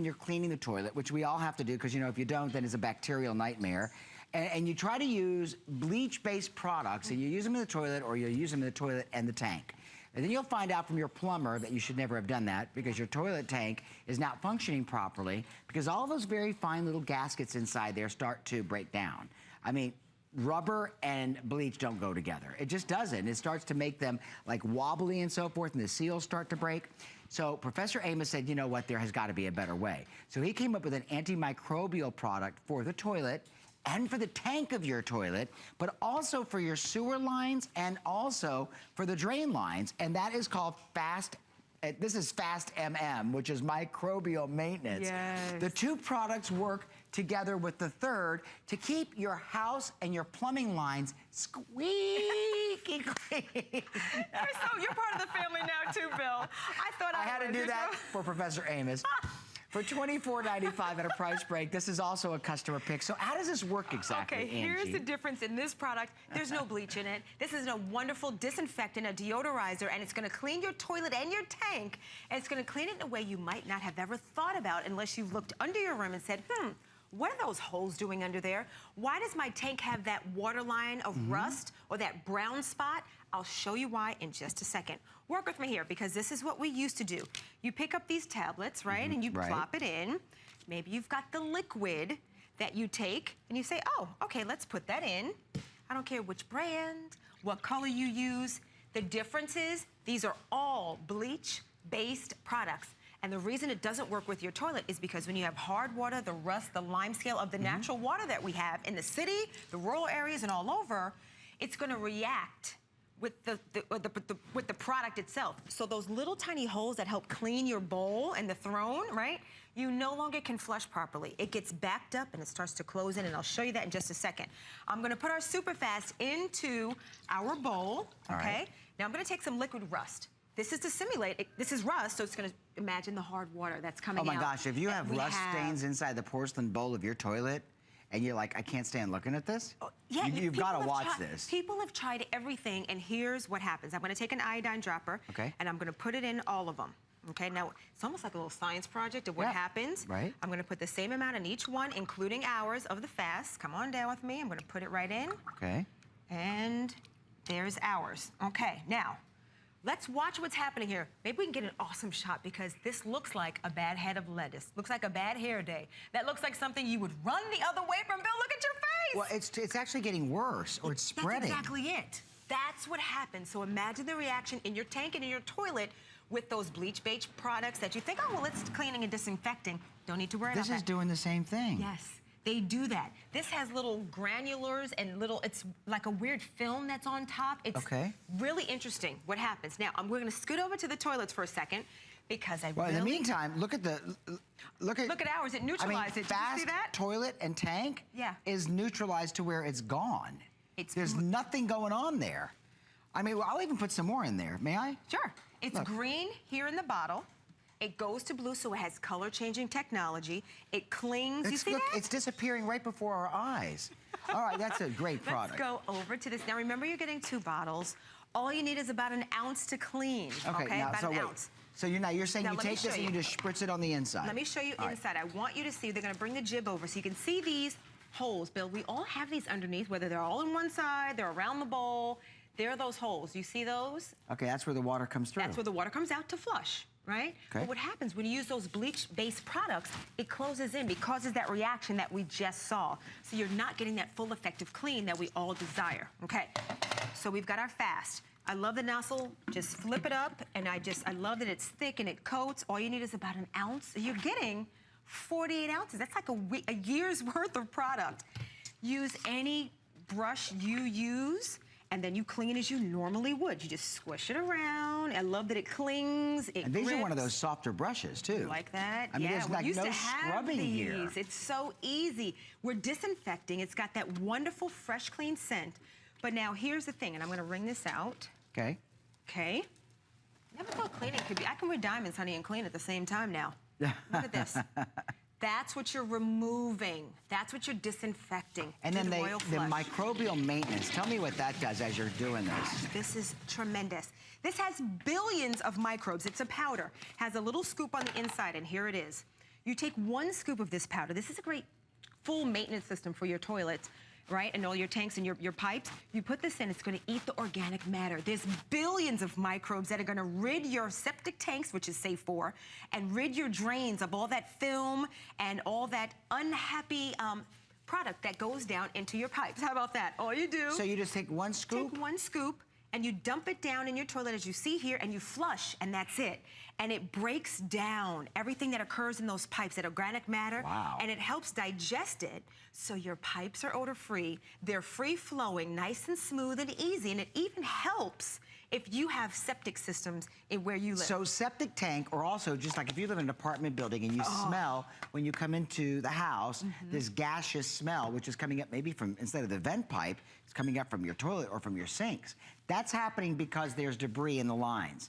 you're cleaning the toilet, which we all have to do because, you know, if you don't, then it's a bacterial nightmare. And you try to use bleach-based products, and you use them in the toilet, or you use them in the toilet and the tank. And then you'll find out from your plumber that you should never have done that because your toilet tank is not functioning properly because all those very fine little gaskets inside there start to break down. I mean, rubber and bleach don't go together. It just doesn't. It starts to make them like wobbly and so forth, and the seals start to break. So Professor Amos said, you know what, there has got to be a better way. So he came up with an antimicrobial product for the toilet and for the tank of your toilet, but also for your sewer lines and also for the drain lines, and that is called this is Fast MM, which is microbial maintenance. Yes. The two products work together with the third to keep your house and your plumbing lines squeaky clean. You're part of the family now too, Bill. I had to do that for Professor Amos. For $24.95 at a price break, this is also a customer pick. So how does this work exactly, Okay, here's the difference in this product. There's no bleach in it. This is a wonderful disinfectant, a deodorizer, and it's gonna clean your toilet and your tank, and it's gonna clean it in a way you might not have ever thought about unless you've looked under your room and said, what are those holes doing under there? Why does my tank have that water line of rust or that brown spot? I'll show you why in just a second. Work with me here because this is what we used to do. You pick up these tablets, right? And you plop it in. Maybe you've got the liquid that you take and you say, oh, okay, let's put that in. I don't care which brand, what color you use. The difference is these are all bleach-based products. And the reason it doesn't work with your toilet is because when you have hard water, the rust, the lime scale of the natural water that we have in the city, the rural areas and all over, it's gonna react with the product itself. So those little tiny holes that help clean your bowl and the throne, right? You no longer can flush properly. It gets backed up and it starts to close in, and I'll show you that in just a second. I'm gonna put our Superfast into our bowl, okay? Now I'm gonna take some liquid rust. This is to simulate, this is rust, so it's gonna imagine the hard water that's coming out. Oh my gosh, if you have rust stains inside the porcelain bowl of your toilet, and you're like, I can't stand looking at this? Oh, yeah, you've got to watch this. People have tried everything, and here's what happens. I'm gonna take an iodine dropper, and I'm gonna put it in all of them. Okay, now it's almost like a little science project of what happens. Right. I'm gonna put the same amount in each one, including ours of the fast. Come on down with me, I'm gonna put it right in. Okay. And there's ours. Okay, now, let's watch what's happening here. Maybe we can get an awesome shot because this looks like a bad head of lettuce. Looks like a bad hair day. That looks like something you would run the other way from. Bill, look at your face. Well, it's actually getting worse, or it's spreading. That's exactly it. That's what happens. So imagine the reaction in your tank and in your toilet with those bleach-based products that you think, oh, well, it's cleaning and disinfecting. Don't need to worry about that. This is doing the same thing. Yes. They do that. This has little granulars and it's like a weird film that's on top. It's really interesting what happens. Now, we're gonna scoot over to the toilets for a second because Well, in the meantime, look at ours, it neutralized it. Did you see that? Toilet and tank is neutralized to where it's gone. There's nothing going on there. I mean, I'll even put some more in there. May I? Sure. It's green here in the bottle. It goes to blue, so it has color-changing technology. It clings. You see that? It's disappearing right before our eyes. All right, that's a great product. Let's go over to this. Now, remember, you're getting 2 bottles. All you need is about an ounce to clean. Okay, now, about an ounce. So you're saying you take this and you just spritz it on the inside. Let me show you inside. I want you to see. They're going to bring the jib over so you can see these holes. Bill, we all have these underneath, whether they're all on one side, they're around the bowl. There are those holes. You see those? Okay, that's where the water comes through. That's where the water comes out to flush. Right? Okay. But what happens when you use those bleach-based products, it closes in because of that reaction that we just saw. So you're not getting that full effective clean that we all desire. Okay, so we've got our fast. I love the nozzle, just flip it up, and I love that it's thick and it coats. All you need is about an ounce. You're getting 48 ounces. That's like a year's worth of product. Use any brush you use, and then you clean as you normally would. You just squish it around. I love that it clings, it And these grips. are one of those softer brushes, too. Like that? I mean, there's like no scrubbing here. here. It's so easy. We're disinfecting. It's got that wonderful, fresh, clean scent. But now, here's the thing, and I'm gonna wring this out. Okay. Okay. Never thought cleaning could be, I can wear diamonds, honey, and clean at the same time now. Look at this. That's what you're removing. That's what you're disinfecting. And then the microbial maintenance. Tell me what that does as you're doing this. This is tremendous. This has billions of microbes. It's a powder. Has a little scoop on the inside, and here it is. You take 1 scoop of this powder. This is a great full maintenance system for your toilets, right? And all your tanks and your pipes. You put this in, it's gonna eat the organic matter. There's billions of microbes that are gonna rid your septic tanks, which is safe for, and rid your drains of all that film and all that unhappy product that goes down into your pipes. How about that? All you do. So you just take 1 scoop? Take 1 scoop and you dump it down in your toilet as you see here, and you flush, and that's it. And it breaks down everything that occurs in those pipes, that organic matter. Wow. And it helps digest it, so your pipes are odor-free. They're free-flowing, nice and smooth and easy, and it even helps if you have septic systems in where you live. So septic tank, or also just like if you live in an apartment building and you smell when you come into the house, this gaseous smell, which is coming up maybe from, instead of the vent pipe, it's coming up from your toilet or from your sinks. That's happening because there's debris in the lines.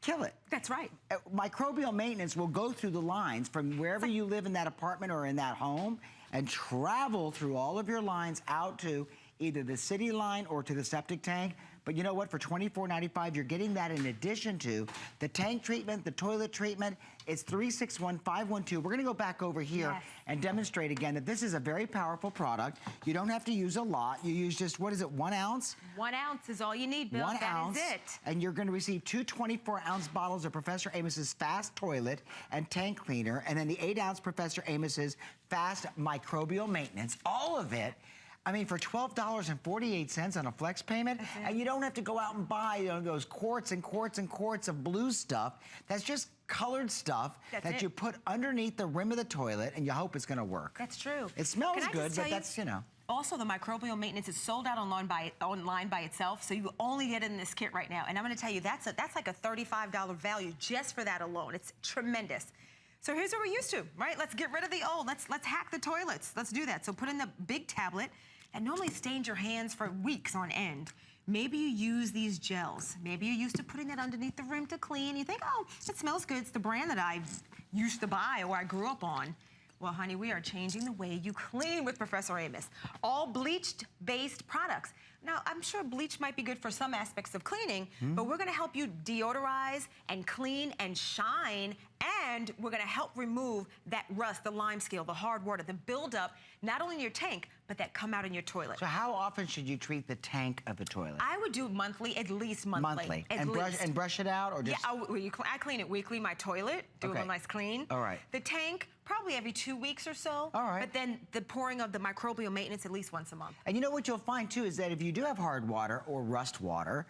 Kill it. That's right. Microbial maintenance will go through the lines from wherever you live in that apartment or in that home and travel through all of your lines out to either the city line or to the septic tank. But you know what? For $24.95, you're getting that in addition to the tank treatment, the toilet treatment. It's 361-512. We're gonna go back over here and demonstrate again that this is a very powerful product. You don't have to use a lot. You use just, what is it, 1 ounce? 1 ounce is all you need, Bill. 1 ounce. That is it. And you're gonna receive 2 24-ounce bottles of Professor Amos's Fast Toilet and Tank Cleaner, and then the 8-ounce Professor Amos's Fast Microbial Maintenance. All of it, I mean, for $12.48 on a flex payment, and you don't have to go out and buy, you know, those quarts and quarts and quarts of blue stuff. That's just colored stuff that you put underneath the rim of the toilet, and you hope it's gonna work. That's true. It smells good, but that's, you know. Also, the microbial maintenance is sold out online by itself, so you only get it in this kit right now. And I'm gonna tell you, that's like a $35 value just for that alone. It's tremendous. So here's what we're used to, right? Let's get rid of the old. Let's hack the toilets. Let's do that. So put in the big tablet that normally stains your hands for weeks on end. Maybe you use these gels. Maybe you're used to putting that underneath the rim to clean. You think, oh, it smells good. It's the brand that I used to buy or I grew up on. Well, honey, we are changing the way you clean with Professor Amos. All bleach-based products. Now, I'm sure bleach might be good for some aspects of cleaning, but we're gonna help you deodorize and clean and shine, and we're gonna help remove that rust, the lime scale, the hard water, the buildup, not only in your tank, but that come out in your toilet. So how often should you treat the tank of the toilet? I would do monthly, at least monthly. Monthly. At And least. brush it out, or just? Yeah, I clean it weekly. My toilet, do a nice clean. All right. The tank, probably every 2 weeks or so. All right. But then the pouring of the microbial maintenance at least once a month. And you know what you'll find too is that if you do have hard water or rust water,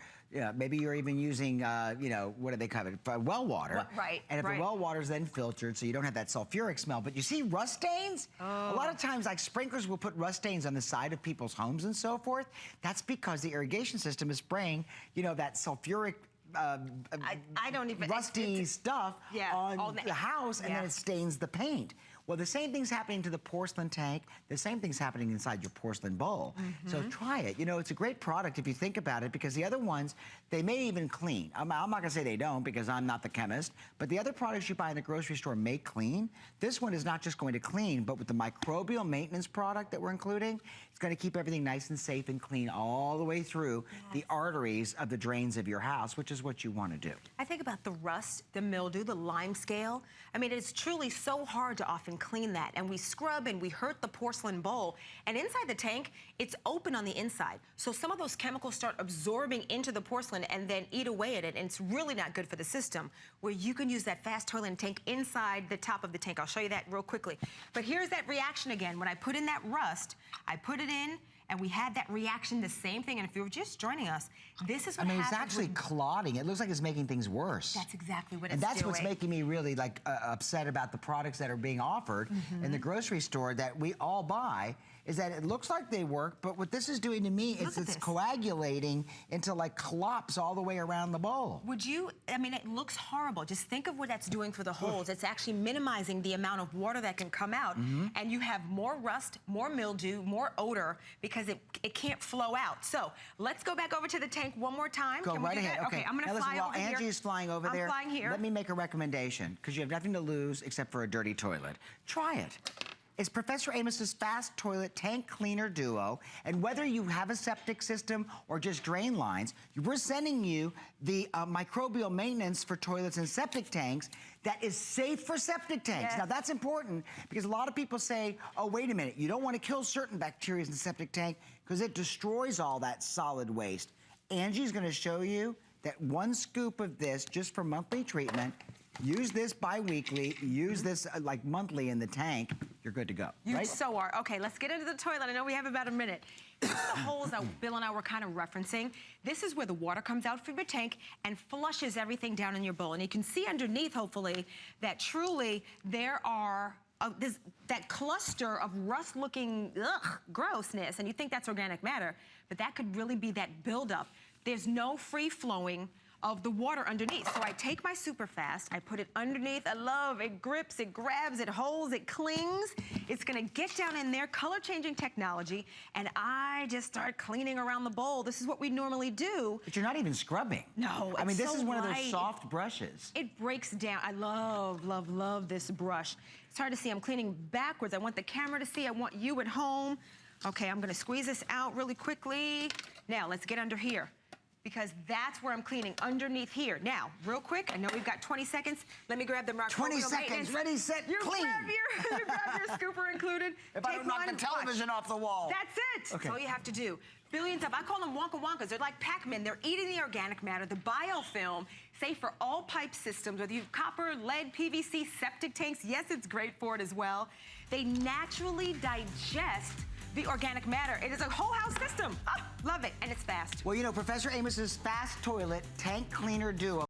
maybe you're even using, you know, what do they call it? Well water. Right. And if the well water is then filtered, so you don't have that sulfuric smell. But you see rust stains? A lot of times, like sprinklers will put rust stains on the side of people's homes and so forth. That's because the irrigation system is spraying, you know, that sulfuric I don't even rusty stuff on the house, and then it Yeah. stains the paint. Well, the same thing's happening to the porcelain tank. The same thing's happening inside your porcelain bowl. So try it. You know, it's a great product if you think about it, because the other ones, they may even clean. I'm not gonna say they don't, because I'm not the chemist, but the other products you buy in the grocery store may clean. This one is not just going to clean, but with the microbial maintenance product that we're including, it's gonna keep everything nice and safe and clean all the way through the arteries of the drains of your house, which is what you wanna do. I think about the rust, the mildew, the lime scale. I mean, it's truly so hard to often clean that, and we scrub and we hurt the porcelain bowl, and inside the tank it's open on the inside, so some of those chemicals start absorbing into the porcelain and then eat away at it, and it's really not good for the system. Where you can use that fast toilet and tank inside the top of the tank. I'll show you that real quickly, but here's that reaction again. When I put in that rust, I put it in and we had that reaction, the same thing. And if you were just joining us, this is what happens. It's actually clotting. It looks like it's making things worse. That's exactly what it's doing. And that's doing. what's making me really like upset about the products that are being offered in the grocery store that we all buy, is that it looks like they work, but what this is doing to me is it's coagulating into like clops all the way around the bowl. Would you, I mean, it looks horrible. Just think of what that's doing for the holes. It's actually minimizing the amount of water that can come out, and you have more rust, more mildew, more odor, because it can't flow out. So let's go back over to the tank one more time. Go Can we right do ahead. that? Okay, I'm gonna fly over here. Angie is flying over there. I'm flying here. Let me make a recommendation, because you have nothing to lose except for a dirty toilet. Try it. is Professor Amos's Fast Toilet Tank Cleaner Duo. And whether you have a septic system or just drain lines, we're sending you the microbial maintenance for toilets and septic tanks that is safe for septic tanks. Yes. Now that's important because a lot of people say, oh, wait a minute, you don't want to kill certain bacteria in the septic tank because it destroys all that solid waste. Angie's going to show you that 1 scoop of this just for monthly treatment. Use this bi-weekly, use this like monthly in the tank, you're good to go. You right? so are. Okay, let's get into the toilet. I know we have about a minute. These are the holes that Bill and I were kind of referencing. This is where the water comes out from your tank and flushes everything down in your bowl. And you can see underneath, hopefully, that truly there are that cluster of rust-looking grossness, and you think that's organic matter, but that could really be that buildup. There's no free-flowing of the water underneath. So I take my super fast, I put it underneath. I love it, grips, it grabs, it holds, it clings. It's gonna get down in there, color changing technology, and I just start cleaning around the bowl. This is what we normally do. But you're not even scrubbing. No, I mean, this so is one of those light. soft brushes. It breaks down. I love, love, love this brush. It's hard to see, I'm cleaning backwards. I want the camera to see, I want you at home. Okay, I'm gonna squeeze this out really quickly. Now, let's get under here, because that's where I'm cleaning, underneath here. Now, real quick, I know we've got 20 seconds. Let me grab the microbial 20 seconds, maintenance. ready, set, You clean. grab your scooper included. If I don't knock the television off the wall. That's it. Okay. That's all you have to do. Billions of, I call them Wonka Wonkas. They're like Pac-Man. They're eating the organic matter, the biofilm, safe for all pipe systems, whether you have copper, lead, PVC, septic tanks. Yes, it's great for it as well. They naturally digest the organic matter. It is a whole house system. Oh, love it, and it's fast. Well, you know, Professor Amos's Fast Toilet Tank Cleaner Duo